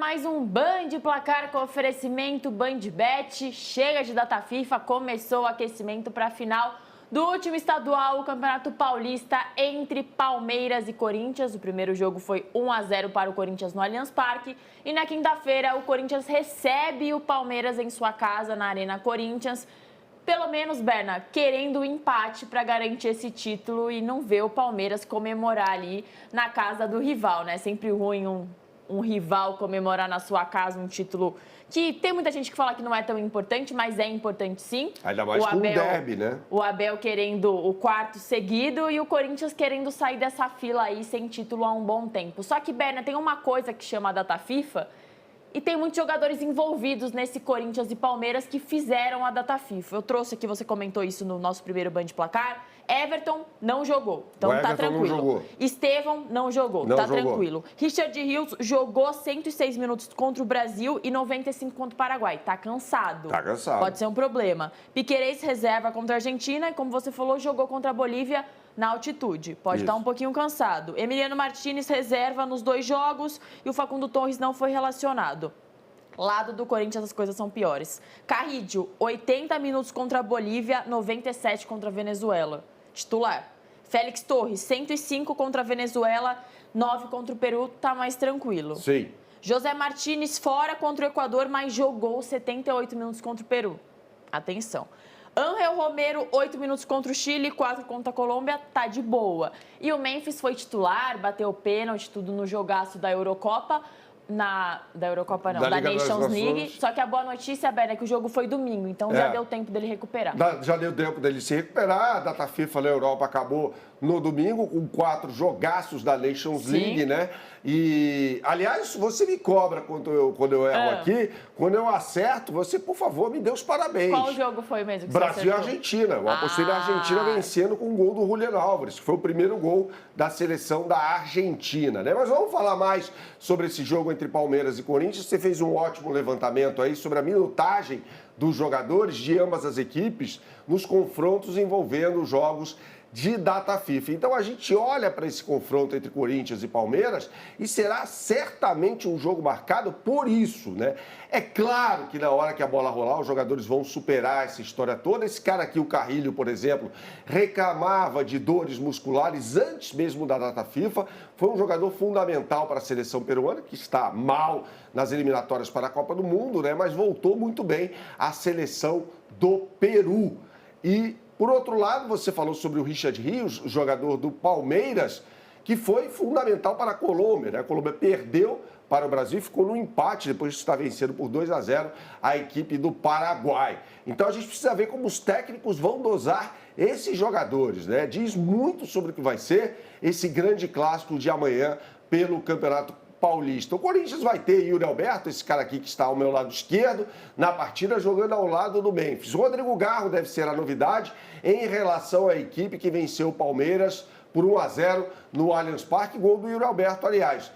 mais um Band Placar com oferecimento BandBet. Chega de data FIFA, começou o aquecimento para a final do último estadual, o Campeonato Paulista entre Palmeiras e Corinthians. O primeiro jogo foi 1-0 para o Corinthians no Allianz Parque. E na quinta-feira, o Corinthians recebe o Palmeiras em sua casa, na Arena Corinthians. Pelo menos, Berna, querendo o empate para garantir esse título e não ver o Palmeiras comemorar ali na casa do rival, né? Sempre ruim um rival comemorar na sua casa um título que tem muita gente que fala que não é tão importante, mas é importante sim. Ainda mais com um derby, né? O Abel querendo o quarto seguido e o Corinthians querendo sair dessa fila aí sem título há um bom tempo. Só que, Berna, tem uma coisa que chama a data FIFA e tem muitos jogadores envolvidos nesse Corinthians e Palmeiras que fizeram a data FIFA. Eu trouxe aqui, você comentou isso no nosso primeiro Band Placar. Everton não jogou, então tá tranquilo. Não jogou. Estevão não jogou, tá tranquilo. Richard Rios jogou 106 minutos contra o Brasil e 95 contra o Paraguai. Tá cansado. Tá cansado. Pode ser um problema. Piquerez reserva contra a Argentina e, como você falou, jogou contra a Bolívia na altitude. Pode estar um pouquinho cansado. Emiliano Martínez reserva nos 2 jogos e o Facundo Torres não foi relacionado. Lado do Corinthians as coisas são piores. Carrillo, 80 minutos contra a Bolívia, 97 contra a Venezuela. Titular. Félix Torres, 105 contra a Venezuela, 9 contra o Peru, tá mais tranquilo. Sim. José Martínez fora contra o Equador, mas jogou 78 minutos contra o Peru. Atenção. Ángel Romero, 8 minutos contra o Chile, 4 contra a Colômbia, tá de boa. E o Memphis foi titular, bateu pênalti, tudo no jogaço da Eurocopa. Da Nations League. Só que a boa notícia, Berna, é que o jogo foi domingo, então já deu tempo dele recuperar. Já deu tempo dele se recuperar. A data FIFA na Europa acabou no domingo com 4 jogaços da Nations League, né? E, aliás, você me cobra quando eu erro aqui. Quando eu acerto, você, por favor, me dê os parabéns. Qual jogo foi mesmo que Brasil você e Argentina. Eu apostei na Argentina vencendo com o gol do Julián Álvares, que foi o primeiro gol da seleção da Argentina, né? Mas vamos falar mais sobre esse jogo entre Palmeiras e Corinthians. Você fez um ótimo levantamento aí sobre a minutagem dos jogadores de ambas as equipes nos confrontos envolvendo jogos de data FIFA. Então a gente olha para esse confronto entre Corinthians e Palmeiras e será certamente um jogo marcado por isso, né? É claro que na hora que a bola rolar, os jogadores vão superar essa história toda. Esse cara aqui, o Carrillo, por exemplo, reclamava de dores musculares antes mesmo da data FIFA. Foi um jogador fundamental para a seleção peruana, que está mal nas eliminatórias para a Copa do Mundo, né? Mas voltou muito bem à seleção do Peru. E por outro lado, você falou sobre o Richard Rios, jogador do Palmeiras, que foi fundamental para a Colômbia, né? A Colômbia perdeu para o Brasil e ficou no empate depois de estar vencendo por 2-0 a equipe do Paraguai. Então a gente precisa ver como os técnicos vão dosar esses jogadores, né? Diz muito sobre o que vai ser esse grande clássico de amanhã pelo Campeonato Paulista. O Corinthians vai ter Yuri Alberto, esse cara aqui que está ao meu lado esquerdo, na partida jogando ao lado do Memphis. Rodrigo Garro deve ser a novidade em relação à equipe que venceu o Palmeiras por 1-0 no Allianz Parque, gol do Yuri Alberto, aliás.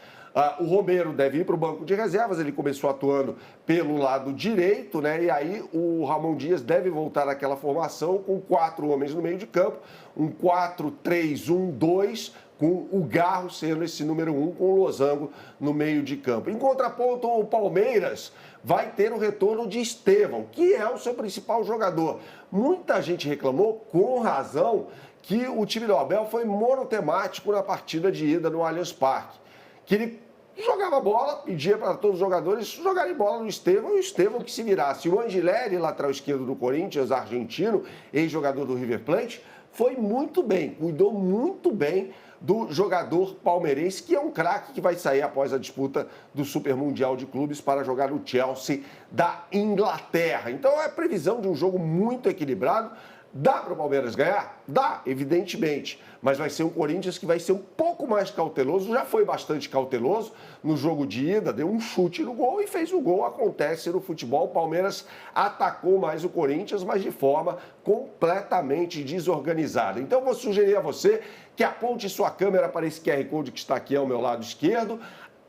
O Romero deve ir para o banco de reservas, ele começou atuando pelo lado direito, né? E aí o Ramon Dias deve voltar àquela formação com 4 homens no meio de campo, um 4-3-1-2, com o Garro sendo esse número 1, com o Losango no meio de campo. Em contraponto, o Palmeiras vai ter o retorno de Estevão, que é o seu principal jogador. Muita gente reclamou, com razão, que o time do Abel foi monotemático na partida de ida no Allianz Parque. Que ele jogava bola, pedia para todos os jogadores jogarem bola no Estevão e o Estevão que se virasse. O Angileri, lateral esquerdo do Corinthians, argentino, ex-jogador do River Plate, foi muito bem, cuidou muito bem do jogador palmeirense, que é um craque que vai sair após a disputa do Super Mundial de Clubes para jogar no Chelsea da Inglaterra. Então é previsão de um jogo muito equilibrado. Dá para o Palmeiras ganhar? Dá, evidentemente. Mas vai ser um Corinthians que vai ser um pouco mais cauteloso. Já foi bastante cauteloso no jogo de ida, deu um chute no gol e fez o gol. Acontece no futebol. O Palmeiras atacou mais o Corinthians, mas de forma completamente desorganizada. Então, vou sugerir a você que aponte sua câmera para esse QR Code que está aqui ao meu lado esquerdo.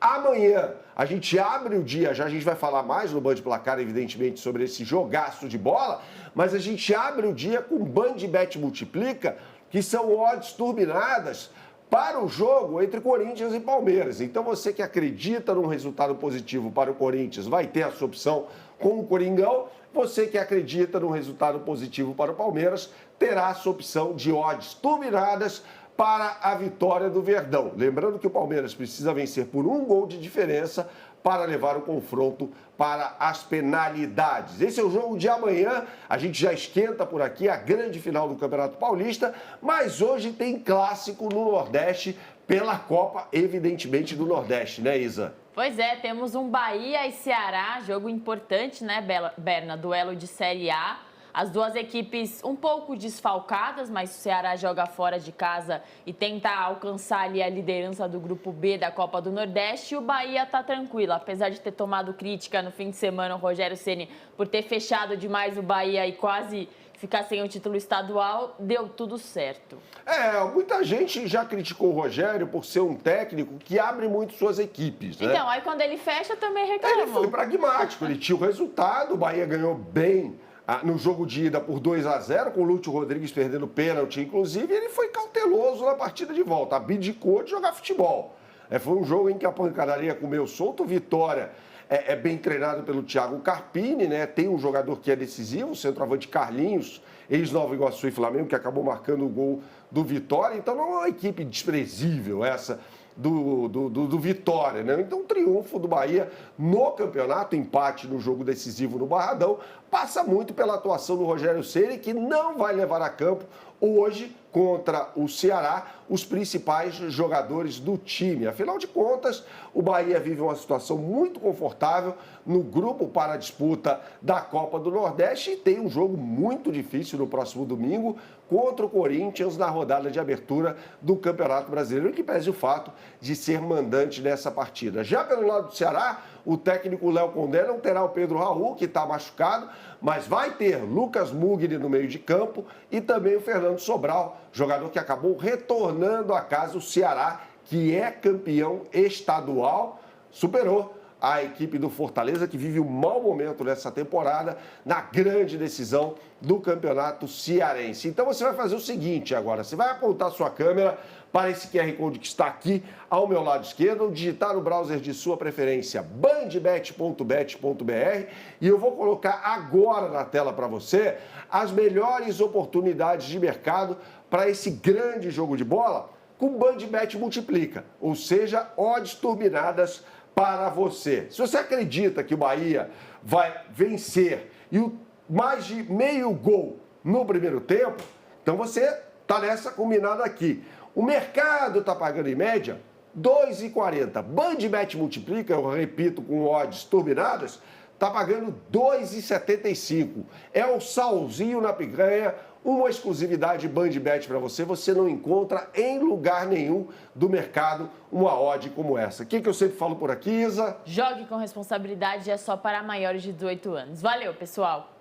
Amanhã a gente abre o dia, já a gente vai falar mais no Band Placar, evidentemente, sobre esse jogaço de bola, mas a gente abre o dia com BandBet Multiplica, que são odds turbinadas para o jogo entre Corinthians e Palmeiras. Então você que acredita num resultado positivo para o Corinthians vai ter a sua opção com o Coringão. Você que acredita num resultado positivo para o Palmeiras terá a sua opção de odds turbinadas para a vitória do Verdão. Lembrando que o Palmeiras precisa vencer por 1 gol de diferença para levar o confronto para as penalidades. Esse é o jogo de amanhã, a gente já esquenta por aqui a grande final do Campeonato Paulista, mas hoje tem clássico no Nordeste pela Copa, evidentemente, do Nordeste, né, Isa? Pois é, temos um Bahia e Ceará, jogo importante, né, Berna? Duelo de Série A. As duas equipes um pouco desfalcadas, mas o Ceará joga fora de casa e tenta alcançar ali a liderança do Grupo B da Copa do Nordeste. E o Bahia está tranquilo, apesar de ter tomado crítica no fim de semana o Rogério Ceni por ter fechado demais o Bahia e quase ficar sem o título estadual, deu tudo certo. Muita gente já criticou o Rogério por ser um técnico que abre muito suas equipes, né? Então, aí quando ele fecha também reclamou. Ele foi pragmático, ele tinha o resultado, o Bahia ganhou bem no jogo de ida por 2-0, com o Lúcio Rodrigues perdendo pênalti, inclusive, ele foi cauteloso na partida de volta, abdicou de jogar futebol. Foi um jogo em que a pancadaria comeu solto, Vitória é bem treinado pelo Thiago Carpini, né? Tem um jogador que é decisivo, o centroavante Carlinhos, ex-Nova Iguaçu e Flamengo, que acabou marcando o gol do Vitória, então não é uma equipe desprezível essa do Vitória, né? Então, o triunfo do Bahia no campeonato, empate no jogo decisivo no Barradão, passa muito pela atuação do Rogério Ceni, que não vai levar a campo hoje contra o Ceará os principais jogadores do time. Afinal de contas, o Bahia vive uma situação muito confortável no grupo para a disputa da Copa do Nordeste e tem um jogo muito difícil no próximo domingo contra o Corinthians na rodada de abertura do Campeonato Brasileiro, que pese o fato de ser mandante nessa partida. Já pelo lado do Ceará, o técnico Léo Condé não terá o Pedro Raul, que está machucado, mas vai ter Lucas Mugni no meio de campo e também o Fernando Sobral, jogador que acabou retornando a casa. O Ceará, que é campeão estadual, superou a equipe do Fortaleza, que vive um mau momento nessa temporada, na grande decisão do Campeonato Cearense. Então você vai fazer o seguinte agora, você vai apontar sua câmera para esse QR Code que está aqui ao meu lado esquerdo, ou digitar no browser de sua preferência, bandbet.bet.br, e eu vou colocar agora na tela para você as melhores oportunidades de mercado para esse grande jogo de bola com o Bandbet Multiplica, ou seja, odds turbinadas para você. Se você acredita que o Bahia vai vencer e mais de meio gol no primeiro tempo, então você está nessa combinada aqui. O mercado está pagando em média 2,40. Bandbet Multiplica, eu repito, com odds turbinadas, está pagando 2,75. É o salzinho na picanha, uma exclusividade Bandbet para você. Você não encontra em lugar nenhum do mercado uma odd como essa. O que eu sempre falo por aqui, Isa? Jogue com responsabilidade, é só para maiores de 18 anos. Valeu, pessoal!